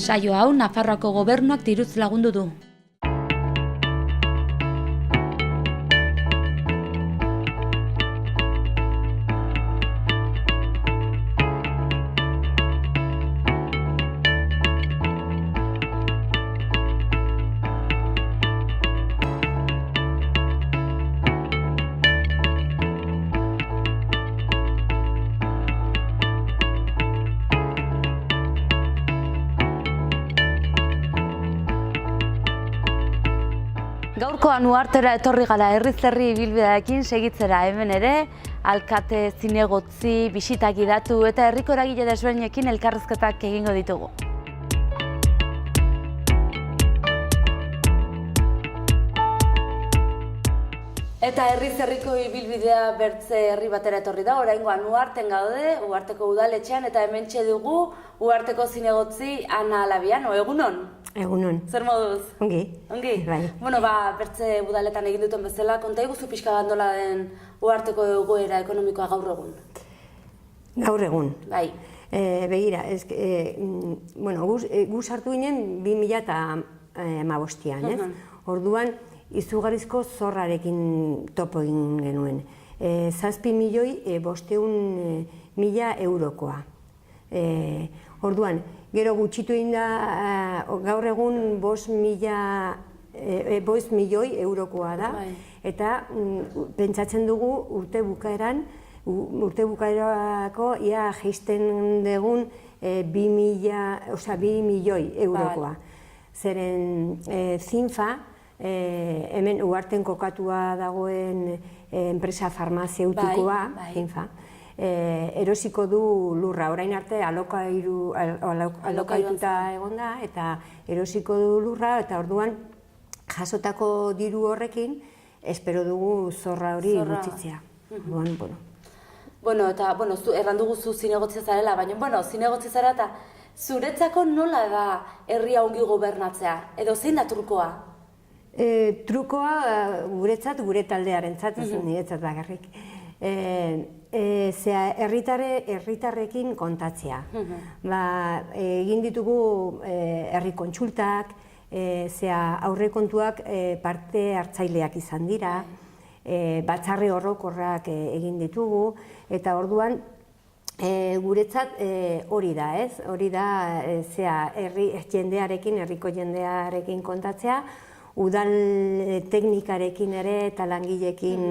Saio hau Nafarroako gobernuak diruz lagundu du. Gaurkoan uhartera etorri gara herriz-herri ibilbideekin segitzera, hemen ere alkate, zinegotzi, bisitak gidatu eta herriko eragile desberdinekin elkarrizketak egingo ditugu. Eta herriz-herriko ibilbidea bertze herri batera etorri da, oraingoan Uharten gaude, Uharteko udaletxean, eta hementxe dugu Uharteko zinegotzi Ana Labiano, egunon? Egunon. Zer moduz? Ongi. Ongi? Bai. Bueno, bertze udaletan egin duten bezala, konta iguzu pixka gandola den Uharteko egoera ekonomikoa gaur egun? Gaur egun? Bai. Begira, gu sartu ginen 2015an, ez? Orduan, izugarrizko zorrarekin topo egin genuen. 7.500.000 eurokoa. Orduan, gero gutxitu egin da, gaur egun 5 milioi eurokoa da, eta pentsatzen dugu urte bukaerako ia jaisten dugun 2 milioi eurokoa. Zeren Zinfa, hemen Uharten kokatua dagoen enpresa farmazeutikoa, Zinfa, erosiko du lurra, orain arte alokaituta egon da, eta erosiko du lurra, eta orduan jasotako diru horrekin espero dugu zorra hori gutxitzea. Eta erran dugu zu zinegotzia zarela, baina zinegotzia zara eta zuretzako nola da herria ongi gobernatzea, edo zein da trukoa? Trukoa guretzat, gure taldearentzat, ez niretzat bakarrik. Herritarrekin kontatzea. Egin ditugu herri kontsultak, aurrekontuak parte hartzaileak izan dira, batzarre orokorrak egin ditugu, eta orduan guretzat hori da, ez? Hori da herriko jendearekin kontatzea, udal teknikarekin ere eta langileekin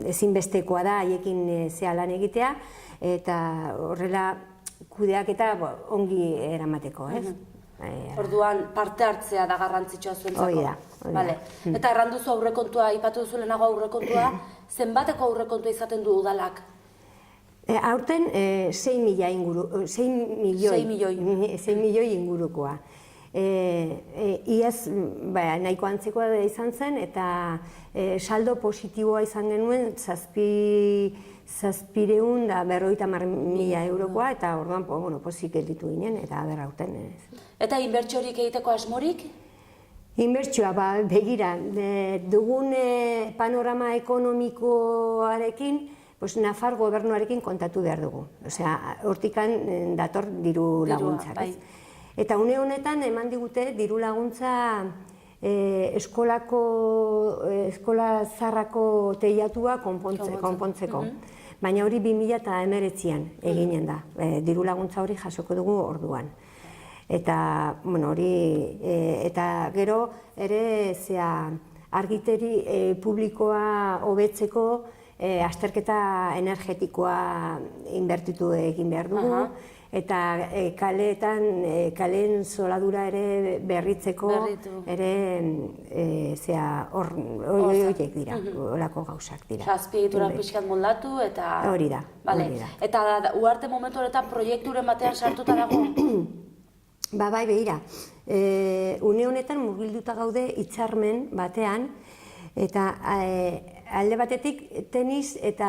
ezinbestekoa da haiekin lan egitea, eta horrela kudeaketa ongi eramateko, ez? Orduan parte hartzea da garrantzitsua zuentzako. Hori da. Eta erran duzu aurrekontua, aipatu duzu lehenago aurrekontua, zenbateko aurrekontua izaten du udalak? Aurten 6 milioi ingurukoa. Iaz nahiko antzekoa izan zen, eta saldo positiboa izan genuen 750.000 eurokoa, eta orduan pozik gelditu ginen, eta aurten. Eta inbertsiorik egiteko asmorik? Inbertsioa, begira, dugun panorama ekonomikoarekin, Nafar gobernuarekin kontatu behar dugu. Hortikan dator diru laguntzak. Eta une honetan eman digute diru laguntza eskola zarrako teiatua konpontzeko. Baina hori 2019an eginen da. Diru laguntza hori jasoko dugu orduan. Eta gero ere argiteri publikoa hobetzeko azterketa energetikoa inbertitu egin behar dugu. Eta kaleen zoladura ere berritzeko ere horiek dira, horako gauzak dira. Azpiegitura pixkat moldatu eta... Hori da. Eta Uharte momentu horretan proiekturen batean sartuta dago? Bai, behira. Une honetan murgilduta gaude hitzarmen batean, eta alde batetik tenis eta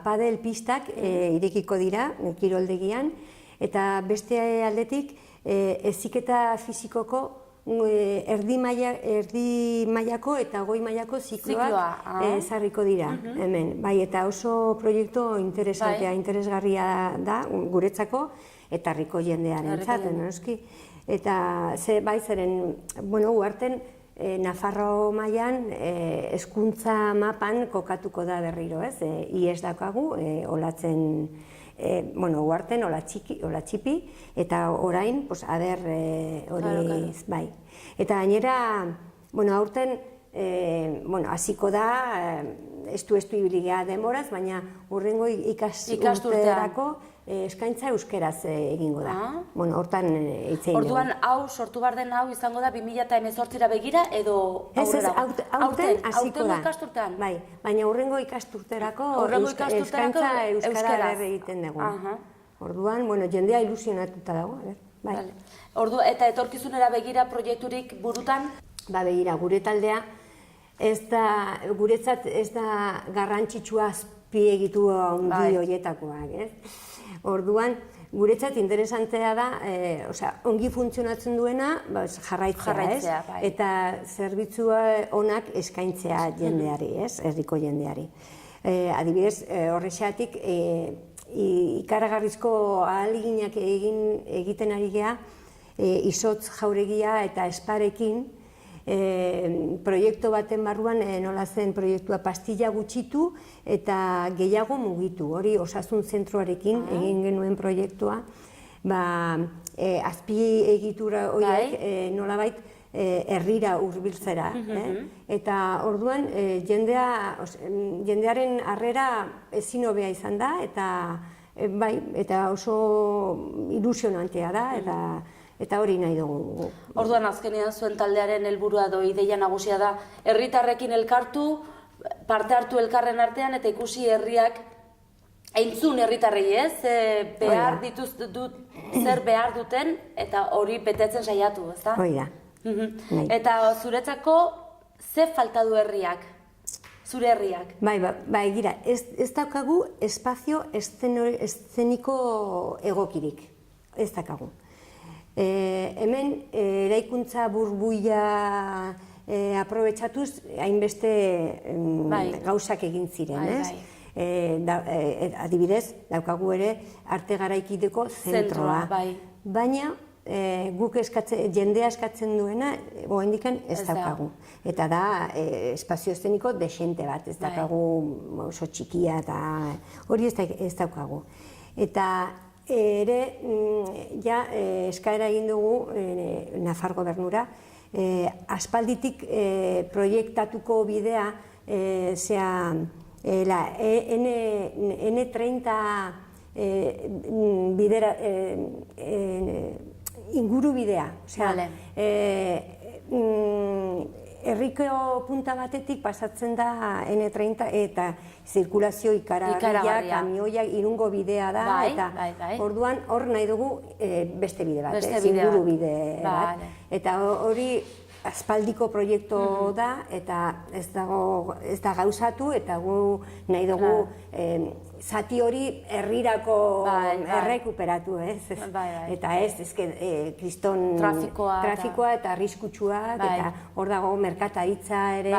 padel pistak irekiko dira, kiroldegian, eta beste aldetik heziketa fisikoko erdi mailako eta goi mailako zikloak ezarriko dira hemen. Bai, eta oso proiektu interesantea, interesgarria da guretzako eta herriko jendearentzat, noski. Eta bai zeren, uharten Nafarro mailan hezkuntza mapan kokatuko da berriro, ez? Ies daukagu, olatzen, uharten, ola txipi, eta orain, aber hori, bai. Eta gainera, aurten, hasiko da, estu ibiligea denboraz, baina hurrengo ikasturterako eskaintza euskeraz egingo da. Hortan hitzein dugu. Orduan, sortu behar den hau izango da 2018ra begira edo aurrera? Aurten hasiko da. Ikasturtean? Bai, baina hurrengo ikasturterako eskaintza euskaraz egiten dugu. Orduan, jendea ilusionatuta dago. Eta etorkizunera begira proiekturik burutan? Begira, gure taldea, guretzat ez da garrantzitsua azpiegitu handi horietakoak, ez? Orduan, guretzat interesantea da, ongi funtzionatzen duena jarraitzea, ez? Eta zerbitzua onak eskaintzea jendeari, ez? Herriko jendeari. Adibidez, horrexeatik, ikaragarrizko ahaleginak egiten ari gea, izotz jauregia eta esparekin, proiektu baten barruan nola zen proiektua pastilla gutxitu eta gehiago mugitu. Hori osasun zentroarekin egin genuen proiektua. Azpi egitura horiek nolabait herrira hurbiltzera. Eta orduan jendearen harrera ezin hobea izan da eta oso ilusionantea da. Eta hori nahi dugu. Orduan azkenean zuen taldearen helburua edo ideia nagusia da herritarrekin elkartu, parte hartu elkarren artean eta ikusi herriak entzun herritarrei, ez? Zer behar duten eta hori betetzen saiatu, ez da? Hoi da. Eta zuretzako ze falta du herriak? Zure herriak? Bai, gira, ez daukagu espazio eszeniko egokirik. Ez daukagu. Hemen eraikuntza burbuila aprobetxatuz hainbeste gauzak egin ziren, ez? Adibidez, daukagu ere arte garaikideko zentroa. Baina guk jendea eskatzen duena oraindikan ez daukagu. Eta da espazio eszeniko dexente bat, ez daukagu oso txikia eta hori ez daukagu. Eta ere, eskaera egin dugu Nafar gobernura, aspalditik proiektatuko bidea, N30 inguru bidea. Herriko punta batetik pasatzen da N30 eta zirkulazio ikaragarria, kamioiak irungo bidea da, eta orduan hor nahi dugu beste bide bat, inguru bide bat. Eta hori aspaldiko proiektu da, eta ez da gauzatu, eta gu nahi dugu zati hori herrirako errekuperatu, ez? Eta kriston trafikoa eta arriskutsuak, eta hor dago merkataritza ere,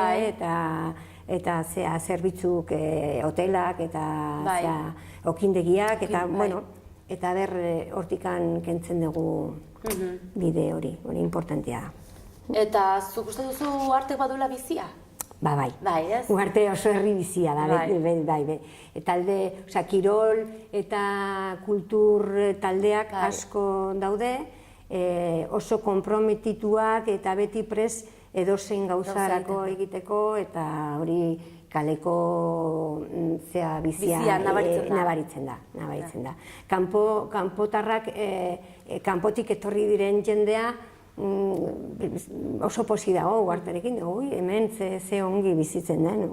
eta zerbitzuk hotelak, eta okindegiak, eta hortikan kentzen dugu bide hori importantea da. Eta zuk uste duzu Uhartek baduela bizia? Bai. Uharte oso herri bizia da, bai. Talde, kirol eta kultur taldeak asko daude, oso konprometituak eta beti pres edozein gauzarako egiteko, eta hori kaleko bizia nabaritzen da. Kanpotarrak, kanpotik etorri diren jendea, oso posi dago Uharterekin, hemen ze ongi bizitzen den,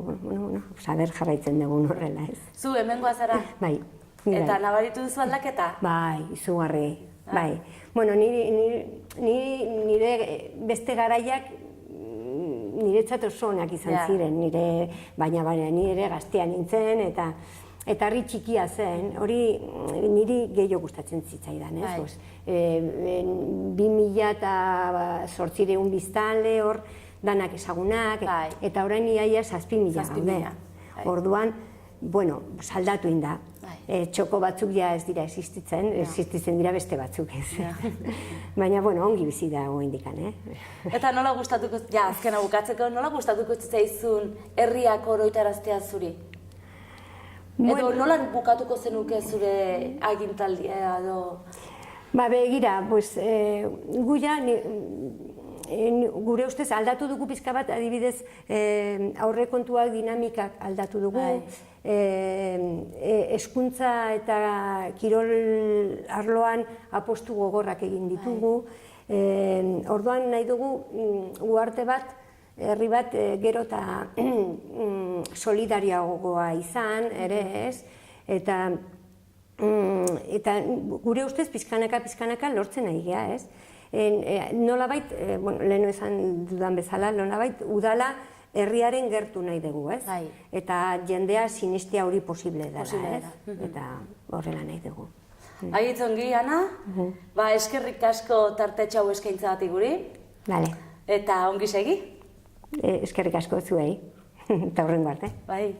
saber jarraitzen dugun horrela, ez. Zu hemengoa zara? Bai. Eta nabaritu duzu aldaketa? Bai, izugarri, bai. Nire beste garaiak niretzat oso onak izan ziren, baina nire gaztean nintzen, Eta herri txikia zen, hori niri gehiago gustatzen zitzaidan, ez? 2008 biztanle hor, danak ezagunak, eta orain iaia 7.000 gaude. Orduan, bueno, saldatu inda. Txoko batzuk ja ez dira existitzen dira beste batzuk ez. Baina, bueno, ongi bizi da oraindikan, Eta nola gustatuko, ja, azkena bukatzeko, nola gustatuko zitzaizun herriak oroitaraztea zuri? Edo nola bukatuko zenuke zure agintaldia edo? Ba, begira, gu ja, gure ustez aldatu dugu pizka bat, adibidez, aurrekontuak dinamikak aldatu dugu, hezkuntza eta kirol arloan apostu gogorrak egin ditugu, orduan nahi dugu uharte bat, herri bat gero eta solidariagoa izan, ere ez, eta gure ustez pizkanaka lortzen nahi gea, ez? Nolabait, leheno esan dudan bezala, nolabait udala herriaren gertu nahi dugu, ez? Eta jendea sinestea hori posible dela, ez? Eta horrela nahi dugu. Agitzongi, Ana, eskerrik asko tartetxo hau eskaintza batik guri. Eta ongi segi? Eskerrik asko zuei, eta horrengo arte. Bai.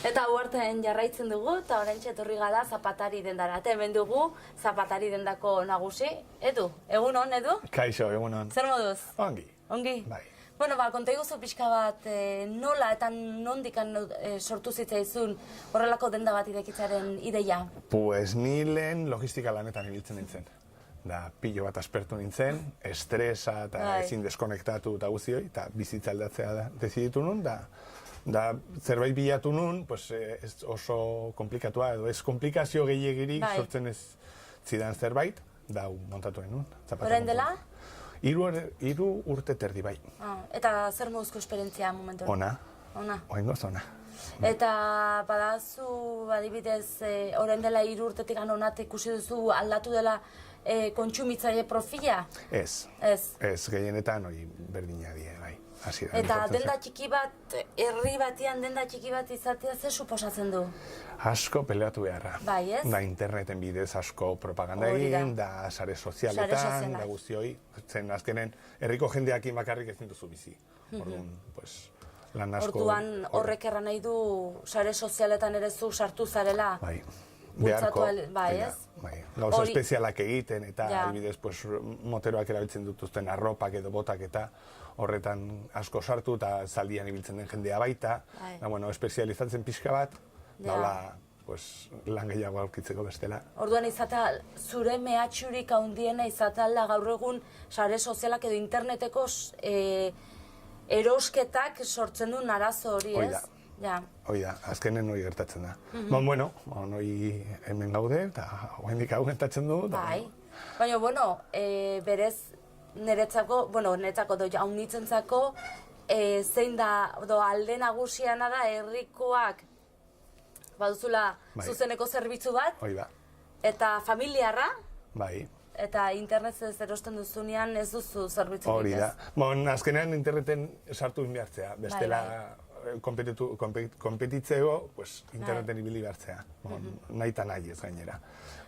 Eta uhartean jarraitzen dugu, eta oraintxe etorri gara Zapatari dendara. Eta hemen dugu Zapatari dendako nagusi. Edu, egun hon, Edu? Kaixo, egun hon. Zer moduz? Ongi. Ongi? Bai. Bueno, konta iguzu pixka bat nola eta nondikan sortu zitzaizun horrelako denda bat irekitzaren ideia? Pues ni lehen logistika lanetan ibiltzen nintzen. Da, pilo bat aspertu nintzen, estresa eta ezin deskonektatu eta guzioi, eta bizitza aldatzea deziditu nun, da zerbait bilatu nun, oso komplikatua, edo ez komplikazio gehiagirik sortzen ez zidan zerbait, da montatuen nun. Orain dela? 3 urte terdi bai. Eta zer moduzko esperientzia momentu? Ona. Oingoz ona. Eta badazu, adibidez, orain dela 3 urtetik honat ikusi duzu aldatu dela kontsumitzaile profila? Ez, gehienetan hori berdina die, bai. Eta denda txiki bat, herri batian denda txiki bat izatea zer suposatzen du? Asko peleatu beharra. Bai, ez? Da interneten bidez asko propaganda egin, da sare sozialetan, da guztioi. Zen azkenen, herriko jendeak bakarrik ezin duzu bizi. Orduan, lan asko... Orduan horrek erran nahi du sare sozialetan ere zu sartu zarela? Bai. Beharko, bai, ez? Gauza espezialak egiten eta adibidez moteroak erabiltzen dituzten arropak edo botak eta horretan asko sartu eta zaldian ibiltzen den jendea baita. Espezializatzen pixka bat, lan gehiago aurkitzeko bestela. Orduan izatea, zure mehatxurik handiena izatea gaur egun sare sozialak edo interneteko erosketak sortzen duen arazo hori, ez? Hoi da, azkenen hori gertatzen da. Bueno, hori hemen gaude eta oraindik hau gertatzen du. Bai, baina, berez niretzako, hau nitzentzako, zein da, alde nagusiana da herrikoak baduzula zuzeneko zerbitzu bat, eta familiarra, eta internetez erosten duzunean ez duzu zerbitzu. Hori da, azkenean interneten sartu inbiartzea, bestela kompetitzeko interneten ibili behartzea, nahi eta nahi ez gainera.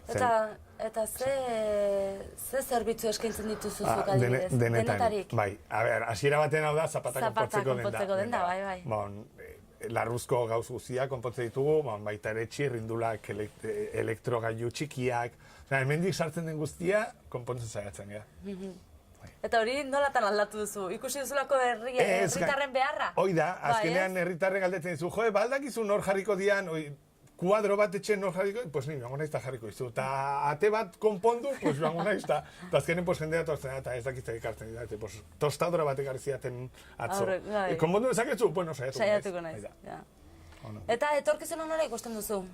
Eta ze zerbitzu eskaintzen dituzuzuk adibidez? Denetarik. Bai, hasiera batean hau da zapatak konpontzeko denda. Bai. larruzko gauz guztiak konpontzen ditugu, baita ere txirrindulak, elektrogailu txikiak, hemendik sartzen den guztia konpontzen saiatzen gara. Eta hori nolatan aldatu duzu? Ikusi duzulako herritarren beharra? Hoi da, azkenean herritarren galdetzen dizu, jo, baldakizu nor jarriko dian, kuadro bat etxen nor jarriko, pues ni, joango naiz jarriko dizu, eta ate bat konpondu, pues joango naiz, eta azkenen jendea tortzen, eta ez dakitzak ikartzen dira, tostadora bat ekarri ziaten atzo. Konpondu ezaketzu? Bueno, saiatuko naiz. Eta etorkizuna nola ikusten duzu?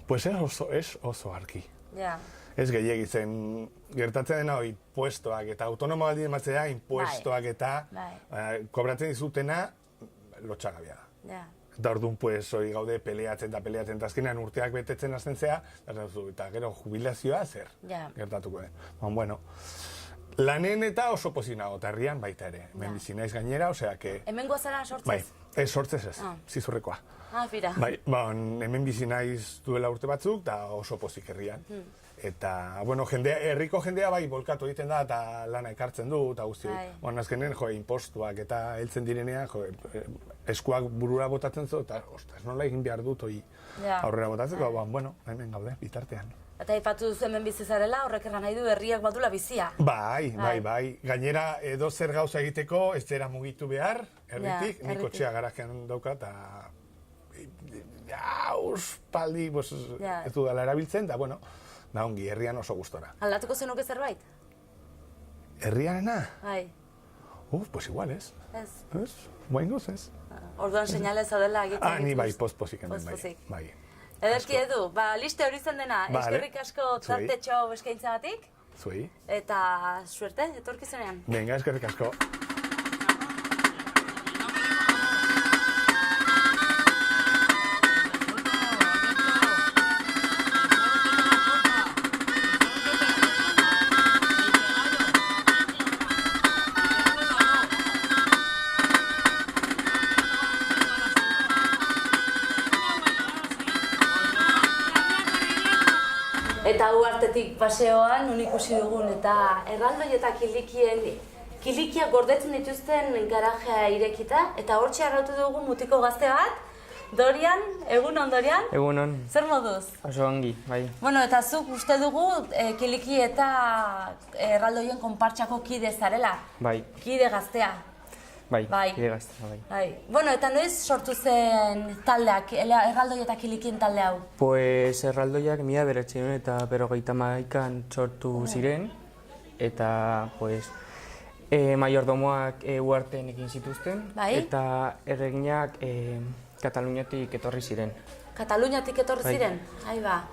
Pues es oso argi. Ez gehiagitzen, gertatzen dena hori puestoak eta autonomo baldin ematzea, impuestoak eta kobratzen dizutena lotxagabia da. Eta orduan, hori gaude peleatzen eta azkenean urteak betetzen hasten zea, eta gero jubilazioa zer gertatuko den. Bueno, lanen eta oso pozik nago, eta herrian baita ere. Hemen bizi naiz gainera, osea que... Hemen goazara sortzez? Bai, ez sortzez ez, zizurrekoa. Fira. Bai, hemen bizi naiz duela urte batzuk, eta oso pozik herrian. Eta, bueno, herriko jendea bai bolkatu egiten da eta lana ekartzen du eta guzti. Azkenen, impostuak eta heltzen direnean, eskuak burura botatzen zu, eta, ostras, nola egin behar dut hori aurrera botatzeko, bueno, hemen gaude, bitartean. Eta aipatu duzu hemen bizi zarela, horrek erran nahi du herriak badula bizia. Bai. Gainera, edo zer gauza egiteko, ez zera mugitu behar, herritik, nik kotxea garajean dauka, eta uspaldi ez dudala erabiltzen, da, bueno, da ongi, herrian oso gustora. Aldatuko zenuke zerbait? Herriarena? Bai. Pues igual, ez? Ez? Guaingoz, ez? Orduan seinale zaudela egiten ni bai, pospozik hemen bai. Ederki Edu, liste hori zen dena, eskerrik asko tartetxo eskaintzagatik. Zuei. Eta suerte, etorkizunean. Venga, eskerrik asko. Eta uhartetik paseoan, nun ikusi dugun, eta erraldoi eta kilikiak gordetzen dituzten garajea irekita, eta hortxe arrautu dugu mutiko gazte bat, Dorian, egunon Dorian? Egunon. Zer moduz? Oso ongi, bai. Bueno, eta zuk uste dugu kiliki eta erraldoien konpartsako kide zarela? Bai. Kide gaztea? Bai, kide gaztea, bai. Bueno, eta noiz sortu zen taldeak, erraldoi eta kilikien talde hau? Pues erraldoiak 1951an sortu ziren, eta pues maiordomoak uharteen egin zituzten, eta erreginak Kataluniatik etorri ziren. Kataluniatik etorri ziren? Aiba.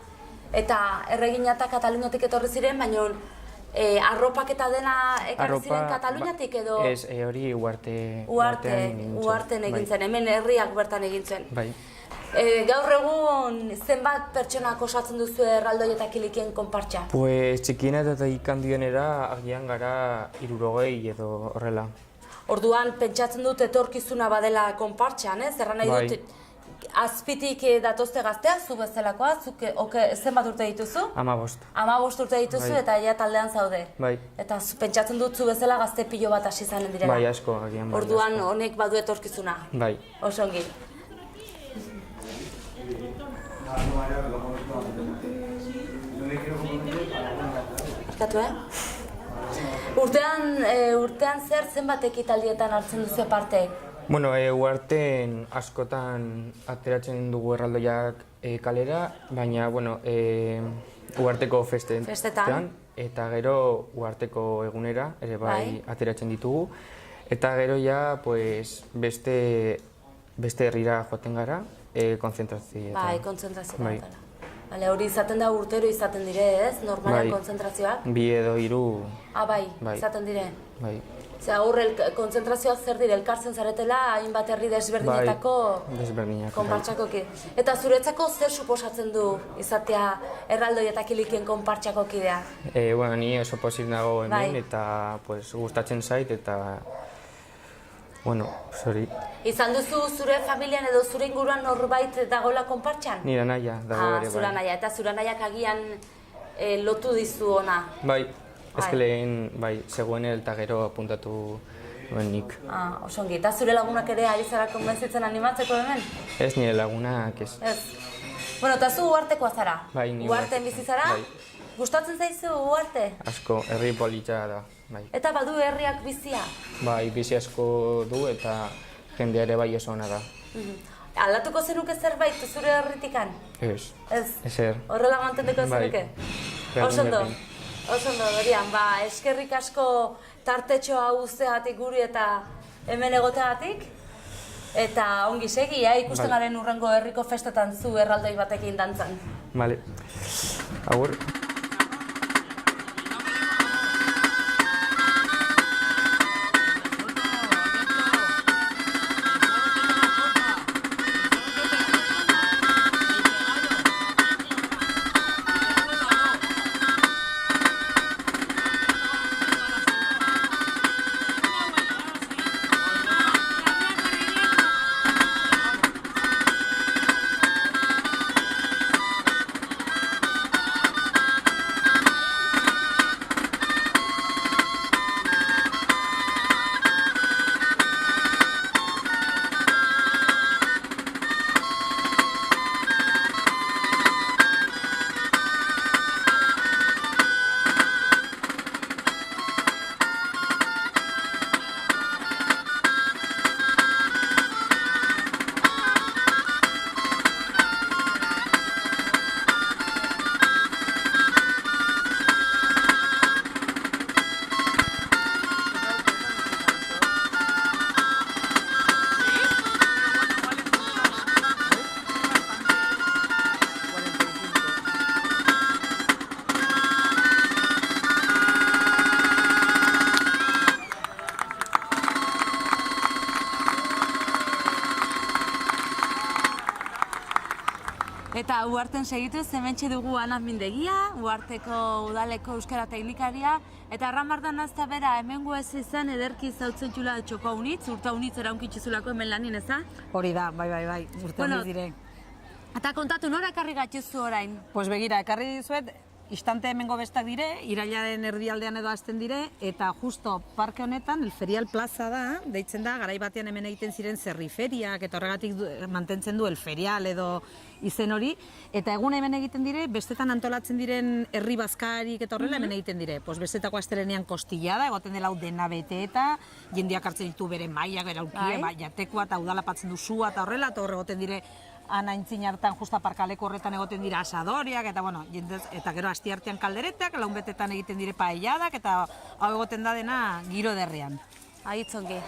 Eta erregina eta Kataluniatik etorri ziren, baina arropak eta dena ekarri ziren Kataluniatik edo? Ez, hori uharteen egin zen, hemen herriak bertan egin zen. Bai. Gaur egun zenbat pertsonak osatzen duzu erraldoi eta kilikien konpartsa? Pues txikiena eta ikandienera agian gara 60 edo horrela. Orduan pentsatzen dut etorkizuna badela konpartxan, ez? Erran nahi dut, azpitik datozte gazteak, zu bezalakoa, zenbat urte dituzu? 15. 15 urte dituzu eta ja taldean zaude. Bai. Eta pentsatzen dut zu bezala gazte pilo bat hasi zanen direla. Bai, asko, agian bai. Orduan honek badu etorkizuna. Bai. Oso ongi. Barkatu, Urtean zer zenbat ekitaldietan hartzen duzu parte? Bueno, uharteen askotan ateratzen dugu erraldoiak kalera, baina, bueno, uharteko festetan, eta gero uharteko egunera ere bai ateratzen ditugu. Eta gero ja, pues, beste herrira joaten gara, konzentrazioetan. Bai, konzentrazioetan. Hori izaten da urtero izaten dire, ez? Normalen konzentrazioak? 2 edo 3. Bai, izaten dire? Bai. Zer, aurre konzentrazioak zer dire, elkartzen zaretela, hainbat herri desberdinetako konpartsakoki. Eta zuretzako zer suposatzen du izatea erraldoi eta kilikien konpartsako kidea? Bueno, ni oso pozik nago hemen eta gustatzen zait eta bueno, hori. Izan duzu zure familian edo zure inguruan norbait dagoela konpartxan? Nire naia dago ere bai. Zura naia, eta zura naiak agian lotu dizu ona? Bai, ezke lehen zegoen eta gero apuntatu nik. Osongi, eta zure lagunak ere ari zara konbentzitzen animatzeko hemen? Ez, nire lagunak ez. Ez. Bueno, eta zu Uhartekoa zara? Bai, ni Uharteen bizi zara? Bai. Gustatzen zaizu Uharte? Asko, herri polita da, bai. Eta badu herriak bizia? Bai, bizi asko du eta jendea ere bai oso ona da. Aldatuko zenuke zerbait zure herritikan? Ez. Ez? Ezer. Horrela mantendeko zenuke? Oso ondo. Oso ondo, Dorian, eskerrik asko tartetxoa guzteagatik guri eta hemen egoteagatik. Eta ongi segi, ikusten garen urrengo herriko festetan zu erraldoi batekin dantzan. Bale. Agur. Eta Uharten segituz, hementxe dugu Ana Mindegia, Uharteko udaleko euskara teknikaria, eta erramardan azta bera, hemengo ez izan ederki zautzen txula txoko unitz, urta unitz eraunkitzulako hemen lanin, eza? Hori da, bai, urte unitz dire. Eta kontatu, nora ekarri gatzuzu orain? Pues begira, ekarri dizuet, istante hemengo bestak dire, irailaren erdialdean edo hasten dire, eta justo parke honetan, el Ferial Plaza da, deitzen da, garai batean hemen egiten ziren zerriferiak, eta horregatik mantentzen du el Ferial edo izen hori, eta egun hemen egiten dire, bestetan antolatzen diren herri bazkarik eta horrela hemen egiten dire. Pues bestetako astelenean kostillada, egoten dela hau dena bete eta jendeak hartzen ditu bere mailak, bere aukie, jatekoa eta udalapatzen du sua eta horrela, eta horre egoten dire anaintzin hartan justa parkaleko horretan egoten dira asadoriak, eta bueno, eta gero astiartean kalderetak, launbetetan egiten dire paelladak, eta hau egoten da dena giro derrean. Ahitzongi.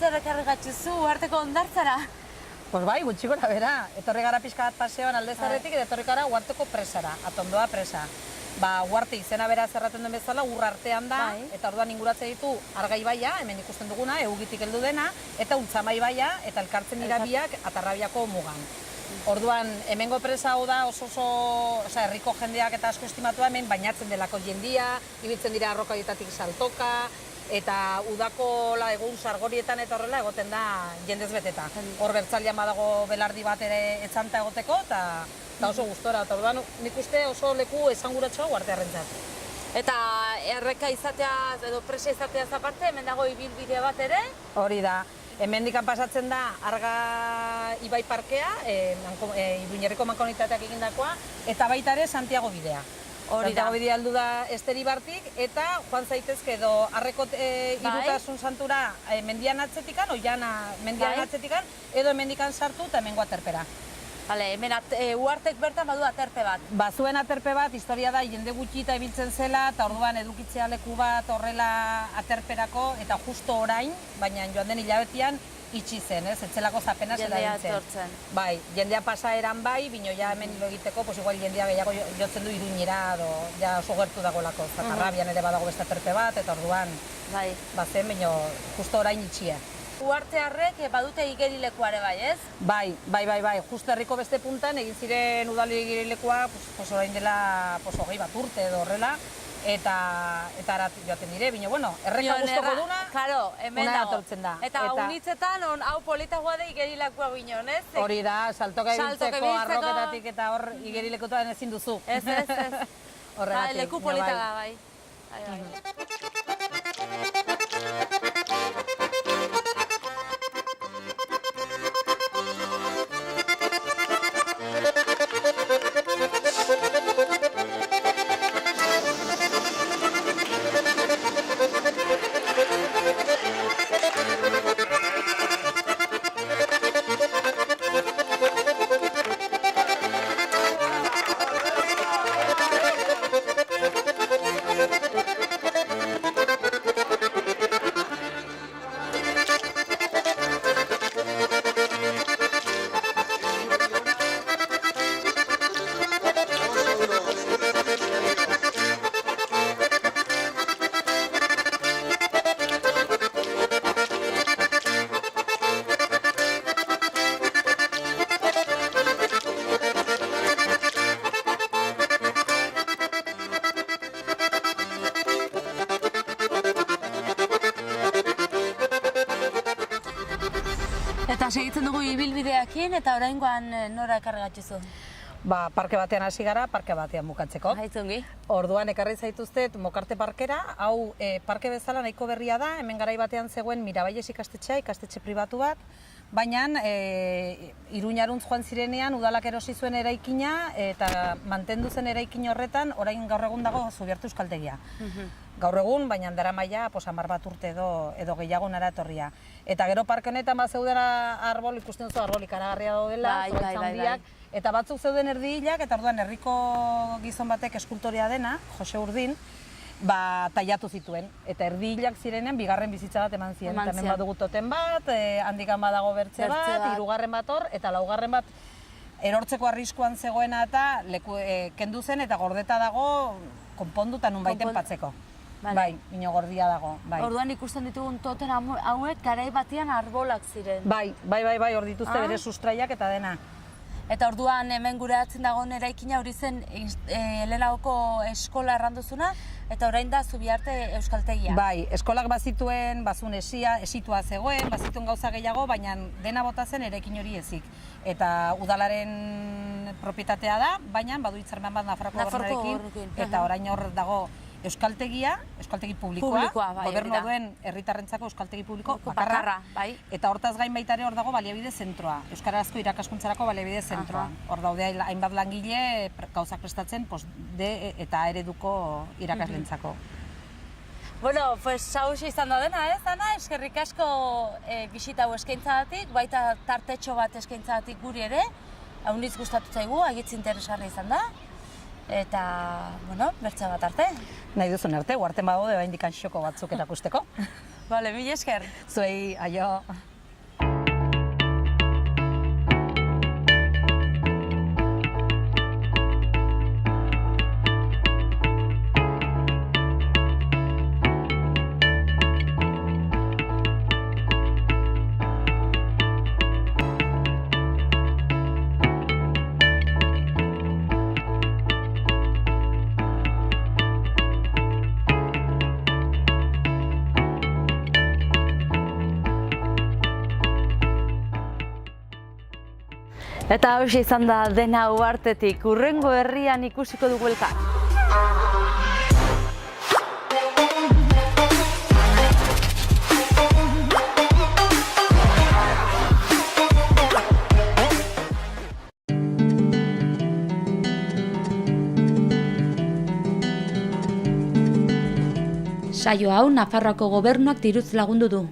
zer ekarri gatzuzu Uharteko hondartzara? Pues bai, gutxi gora bera. Etorri gara pixka bat paseoan alde zarretik, eta etorri gara Uharteko presara, Atondoa presa. Uarte izena bera zerraten duen bezala, ur artean da, eta orduan inguratzen ditu Arga ibaia, hemen ikusten duguna, Egugitik heldu dena, eta Ultzama ibaia, eta elkartzen dira biak Atarrabiako mugan. Orduan, hemengo presa hau da oso herriko jendeak eta asko estimatua hemen bainatzen delako jendia, ibiltzen dira arrokaietatik saltoka, eta udako egun sargorietan eta horrela egoten da jendez beteta. Hor bertzalean badago belardi bat ere etzanta egoteko, eta oso gustora. Eta orduan, nik uste oso leku esanguratsua Uartearrentzat. Eta erreka izatea, edo presa izatea aparte, hemen dago ibilbide bat ere? Hori da. Hemendik pasatzen da Arga Ibai parkea, Iruñerriko mankomunitateak egindakoa, eta baita ere Santiago bidea. Santiago bidea heldu da Esteribartik, eta joan zaitezke edo Arrekot Irutasun Santura mendian atzetikan, Oiana mendian atzetikan, edo hemendikan sartu eta hemengo aterpera. Hemen Uartek bertan badu aterpe bat. Bazuen aterpe bat, historia da, jende gutxi eta ibiltzen zela, eta orduan edukitzea leku bat horrela aterperako, eta justo orain, baina joan den hilabetian, itxi zen, etzelako zapenaz erabiltzen. Bai, jendea pasa eran bai, bino ja hemen hilo egiteko, igual jendea gehiago jotzen du Iruñera, ja oso gertu dagolako, Zakarrabian ere badago beste aterpe bat, eta orduan, bazen, bino justo orain itxia. Uartearrek badute igerilekuare bai, ez? Bai, justo herriko beste puntan egin ziren udali igerilekua, orain dela 20 bat urte edo horrela, eta arat joaten dire, bino, bueno, erreka guztoko duna, una atortzen da. Eta unitzetan, hau politagoa da igerilekua ginen, ez? Hori da, saltoka ibiltzeko, arroketatik eta hor igerilekutan ezin duzu. Ez. Horregatik. Leku politaga, bai. Eta segitzen dugu ibilbideakin, eta oraingoan nora ekarri gatzuzu? Parke batean hasi gara, parke batean bukatzeko. Haitzungi. Orduan ekarri zaituztet Mokarte parkera, hau parke bezala nahiko berria da, hemen garai batean zegoen Miraballes ikastetxea, ikastetxe pribatu bat, baina Iruñaruntz joan zirenean udalak erosi zuen eraikina, eta mantendu zen eraikin horretan, orain gaur egun dago Zubiartu euskaltegia. Gaur egun, baina daramaia 10 bat urte edo gehiago nara etorria. Eta gero parke honetan bat zeuden arbol, ikusten zu arbol ikaragarria daudela, handiak, eta batzuk zeuden erdihilak, eta orduan herriko gizon batek eskultorea dena, Jose Urdin, tailatu zituen. Eta erdihilak zirenean bigarren bizitza bat eman ziren. Eta hemen badugu toten bat, handikan badago bertze bat, 3. bat hor, eta 4. bat erortzeko arriskuan zegoena eta kendu zen eta gordeta dago konpondu eta nunbaiten patzeko. Bai, bino gordia dago. Orduan ikusten ditugun toten hauek garai batean arbolak ziren. Bai, hor dituzte bere sustraiak eta dena. Eta orduan hemen gure atzen dagoen eraikina hori zen Elelaoko eskola erranduzuna, eta orain da Zubiarte euskaltegia. Bai, eskolak bazituen, bazun esitua zegoen, bazituen gauza gehiago, baina dena bota zen eraikin hori ezik. Eta udalaren propietatea da, baina badu hitzarmen bat Nafarroako gobernuarekin, eta orain hor dago euskaltegia, euskaltegi publikoa, gobernua duen herritarrentzako euskaltegi publiko bakarra, eta hortaz gain baita ere hor dago baliabide zentroa, euskarazko irakaskuntzarako baliabide zentroa. Hor daude hainbat langile gauzak prestatzen eta ereduko irakaslentzako. Bueno, pues hauxe izan da dena, ez, Ana? Eskerrik asko bisita hau eskaintzagatik, baita tartetxo bat eskaintzagatik guri ere, haunitz gustatu zaigu, agitz interesgarri izan da. Eta, bueno, bertza bat arte. Nahi duzun arte, uarten badaude baindikan xoko batzuk erakusteko. Bale, mila esker. Zuei, aio. Eta hauxe izan da dena uhartetik, hurrengo herrian ikusiko dugu elkar. Saio hau Nafarroako Gobernuak diruz lagundu du.